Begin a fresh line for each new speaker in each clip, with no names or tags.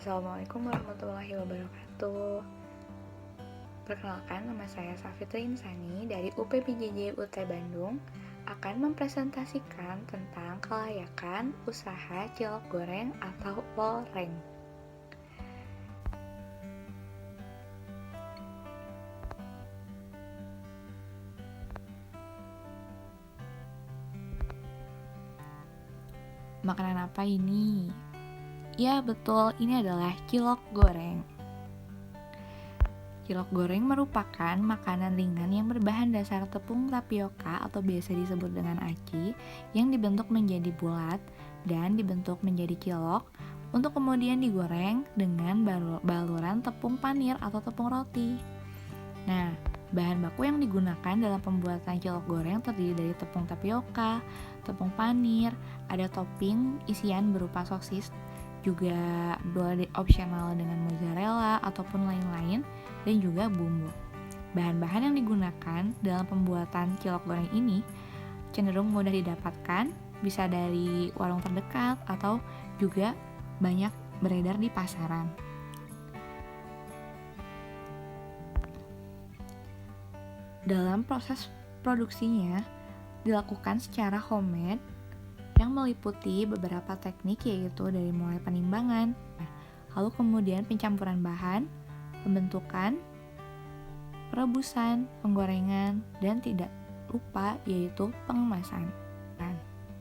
Assalamualaikum warahmatullahi wabarakatuh. Perkenalkan, nama saya Safitri Insani dari UPPJJ UT Bandung akan mempresentasikan tentang kelayakan usaha cilok goreng atau loreng. Makanan apa ini? Ya betul, ini adalah cilok goreng. Cilok goreng merupakan makanan ringan yang berbahan dasar tepung tapioka atau biasa disebut dengan aci yang dibentuk menjadi bulat dan dibentuk menjadi cilok untuk kemudian digoreng dengan baluran tepung panir atau tepung roti. Nah, bahan baku yang digunakan dalam pembuatan cilok goreng terdiri dari tepung tapioka, tepung panir, ada topping isian berupa sosis, juga boleh opsional dengan mozzarella ataupun lain-lain, dan juga bumbu. Bahan-bahan yang digunakan dalam pembuatan cilok goreng ini cenderung mudah didapatkan, bisa dari warung terdekat atau juga banyak beredar di pasaran. Dalam proses produksinya dilakukan secara homemade yang meliputi beberapa teknik, yaitu dari mulai penimbangan, lalu kemudian pencampuran bahan, pembentukan, perebusan, penggorengan, dan tidak lupa yaitu pengemasan.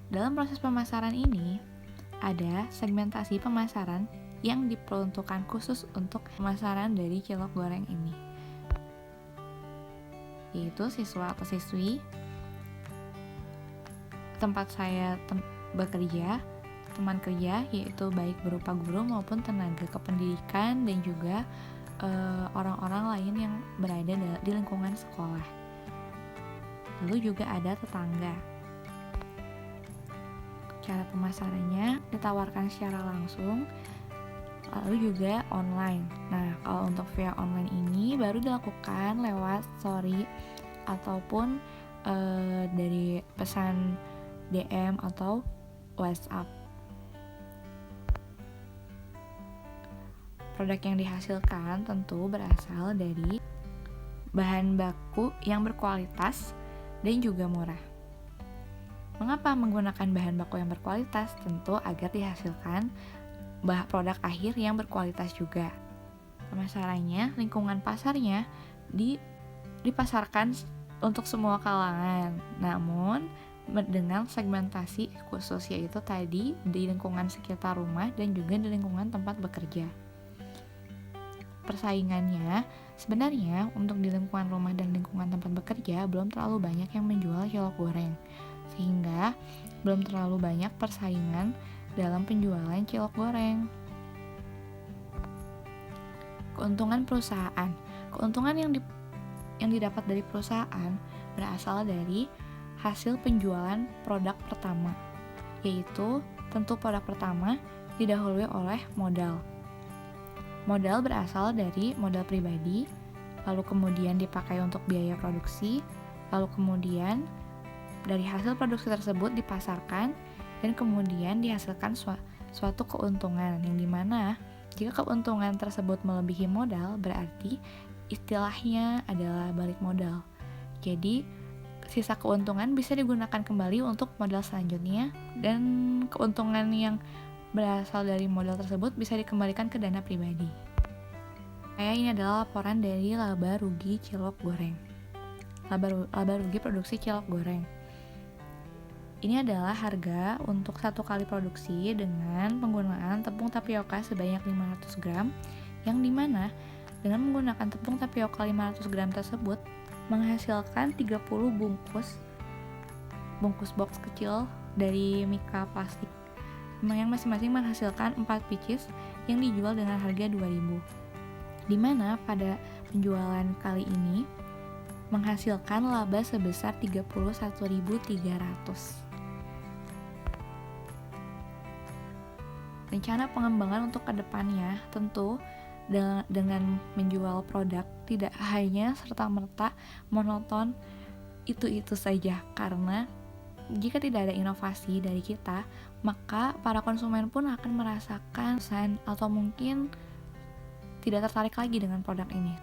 Dalam proses pemasaran ini ada segmentasi pemasaran yang diperuntukkan khusus untuk pemasaran dari cilok goreng ini, yaitu siswa atau siswi tempat saya bekerja, teman kerja, yaitu baik berupa guru maupun tenaga kependidikan, dan juga orang-orang lain yang berada di lingkungan sekolah. Lalu juga ada tetangga. Cara pemasarannya ditawarkan secara langsung, lalu juga online. Nah, kalau untuk via online ini baru dilakukan lewat story ataupun dari pesan DM atau WhatsApp. Produk yang dihasilkan tentu berasal dari bahan baku yang berkualitas dan juga murah. Mengapa menggunakan bahan baku yang berkualitas? Tentu agar dihasilkan produk akhir yang berkualitas juga. Pemasarannya, lingkungan pasarnya dipasarkan untuk semua kalangan, namun dengan segmentasi khusus, yaitu tadi di lingkungan sekitar rumah dan juga di lingkungan tempat bekerja. Persaingannya sebenarnya untuk di lingkungan rumah dan lingkungan tempat bekerja belum terlalu banyak yang menjual cilok goreng, sehingga belum terlalu banyak persaingan dalam penjualan cilok goreng. Keuntungan perusahaan. Keuntungan yang didapat dari perusahaan berasal dari hasil penjualan produk pertama, yaitu tentu produk pertama didahului oleh modal. Modal berasal dari modal pribadi, lalu kemudian dipakai untuk biaya produksi, lalu kemudian dari hasil produksi tersebut dipasarkan, dan kemudian dihasilkan suatu keuntungan, yang dimana jika keuntungan tersebut melebihi modal, berarti istilahnya adalah balik modal. Jadi sisa keuntungan bisa digunakan kembali untuk modal selanjutnya, dan keuntungan yang berasal dari modal tersebut bisa dikembalikan ke dana pribadi. Ini adalah laporan dari laba rugi cilok goreng. Laba rugi produksi cilok goreng. Ini adalah harga untuk satu kali produksi dengan penggunaan tepung tapioka sebanyak 500 gram, yang dimana dengan menggunakan tepung tapioka 500 gram tersebut menghasilkan 30 bungkus box kecil dari mika plastik, yang masing-masing menghasilkan 4 pieces yang dijual dengan harga 2.000, dimana pada penjualan kali ini menghasilkan laba sebesar 31.300. Rencana pengembangan untuk kedepannya tentu dengan menjual produk tidak hanya serta-merta monoton itu saja, karena jika tidak ada inovasi dari kita, maka para konsumen pun akan merasakan atau mungkin tidak tertarik lagi dengan produk ini.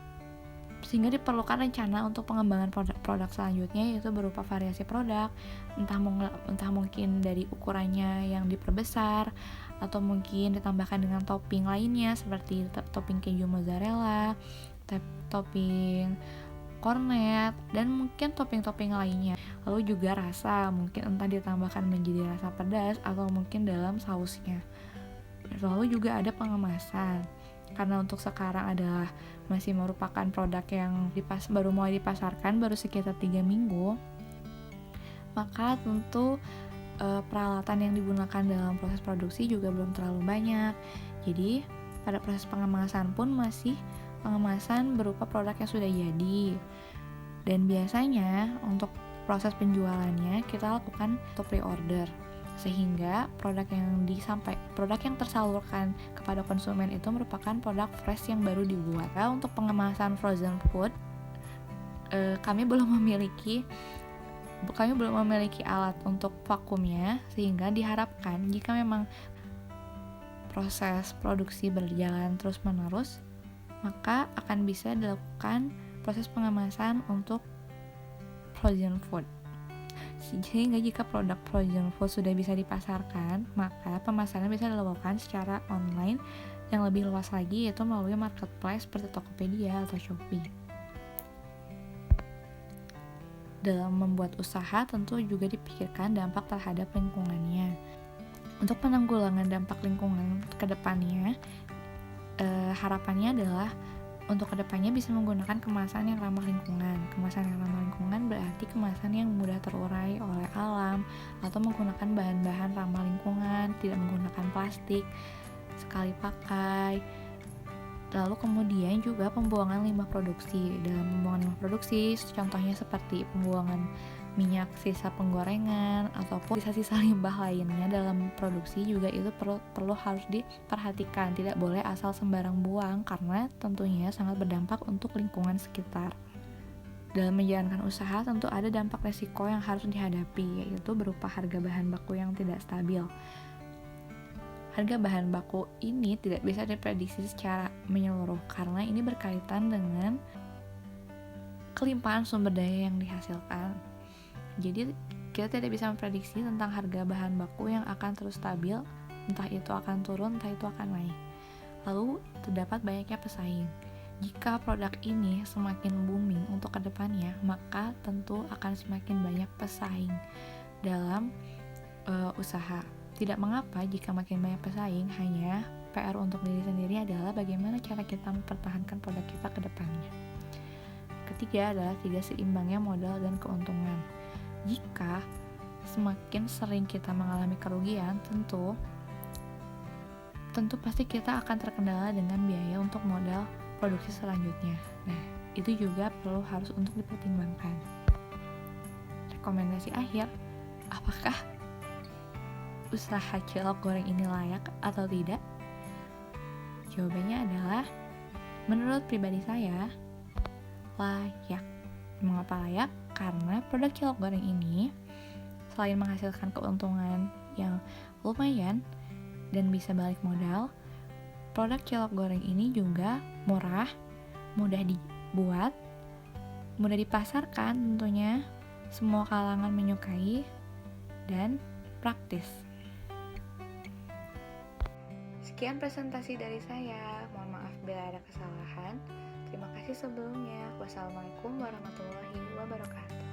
Sehingga diperlukan rencana untuk pengembangan produk selanjutnya, yaitu berupa variasi produk, entah mungkin dari ukurannya yang diperbesar, atau mungkin ditambahkan dengan topping lainnya seperti topping keju mozzarella, topping kornet, dan mungkin topping-topping lainnya. Lalu juga rasa, mungkin entah ditambahkan menjadi rasa pedas atau mungkin dalam sausnya. Lalu juga ada pengemasan, karena untuk sekarang adalah masih merupakan produk yang baru mulai dipasarkan, baru sekitar 3 minggu, maka tentu peralatan yang digunakan dalam proses produksi juga belum terlalu banyak. Jadi pada proses pengemasan pun masih pengemasan berupa produk yang sudah jadi. Dan biasanya untuk proses penjualannya kita lakukan untuk pre-order, sehingga produk yang tersalurkan kepada konsumen itu merupakan produk fresh yang baru dibuat. Nah, untuk pengemasan frozen food, kami belum memiliki alat untuk vakumnya, sehingga diharapkan jika memang proses produksi berjalan terus-menerus, maka akan bisa dilakukan proses pengemasan untuk frozen food. Sehingga jika produk frozen food sudah bisa dipasarkan, maka pemasaran bisa dilakukan secara online yang lebih luas lagi, yaitu melalui marketplace seperti Tokopedia atau Shopee. Dalam membuat usaha tentu juga dipikirkan dampak terhadap lingkungannya. Untuk penanggulangan dampak lingkungan ke depannya, harapannya adalah untuk kedepannya bisa menggunakan kemasan yang ramah lingkungan. Kemasan yang ramah lingkungan berarti kemasan yang mudah terurai oleh alam, atau menggunakan bahan-bahan ramah lingkungan, tidak menggunakan plastik sekali pakai. Lalu kemudian juga pembuangan limbah produksi. Dalam pembuangan limbah produksi, contohnya seperti pembuangan minyak sisa penggorengan ataupun sisa-sisa limbah lainnya dalam produksi juga itu perlu harus diperhatikan. Tidak boleh asal sembarang buang, karena tentunya sangat berdampak untuk lingkungan sekitar. Dalam menjalankan usaha tentu ada dampak resiko yang harus dihadapi, yaitu berupa harga bahan baku yang tidak stabil. Harga bahan baku ini tidak bisa diprediksi secara menyeluruh, karena ini berkaitan dengan kelimpahan sumber daya yang dihasilkan. Jadi kita tidak bisa memprediksi tentang harga bahan baku yang akan terus stabil, entah itu akan turun, entah itu akan naik. Lalu terdapat banyaknya pesaing. Jika produk ini semakin booming untuk kedepannya, maka tentu akan semakin banyak pesaing dalam usaha. Tidak mengapa jika makin banyak pesaing, hanya PR untuk diri sendiri adalah bagaimana cara kita mempertahankan produk kita ke depannya. Ketiga adalah seimbangnya modal dan keuntungan. Jika semakin sering kita mengalami kerugian, tentu pasti kita akan terkendala dengan biaya untuk modal produksi selanjutnya. Nah, itu juga harus untuk dipertimbangkan. Rekomendasi akhir, apakah usaha cilok goreng ini layak atau tidak? Jawabannya adalah, menurut pribadi saya, layak. Mengapa layak? Karena produk cilok goreng ini selain menghasilkan keuntungan yang lumayan dan bisa balik modal, produk cilok goreng ini juga murah, mudah dibuat, mudah dipasarkan tentunya, semua kalangan menyukai, dan praktis. Sekian presentasi dari saya, mohon maaf bila ada kesalahan. Terima kasih sebelumnya. Wassalamualaikum warahmatullahi wabarakatuh.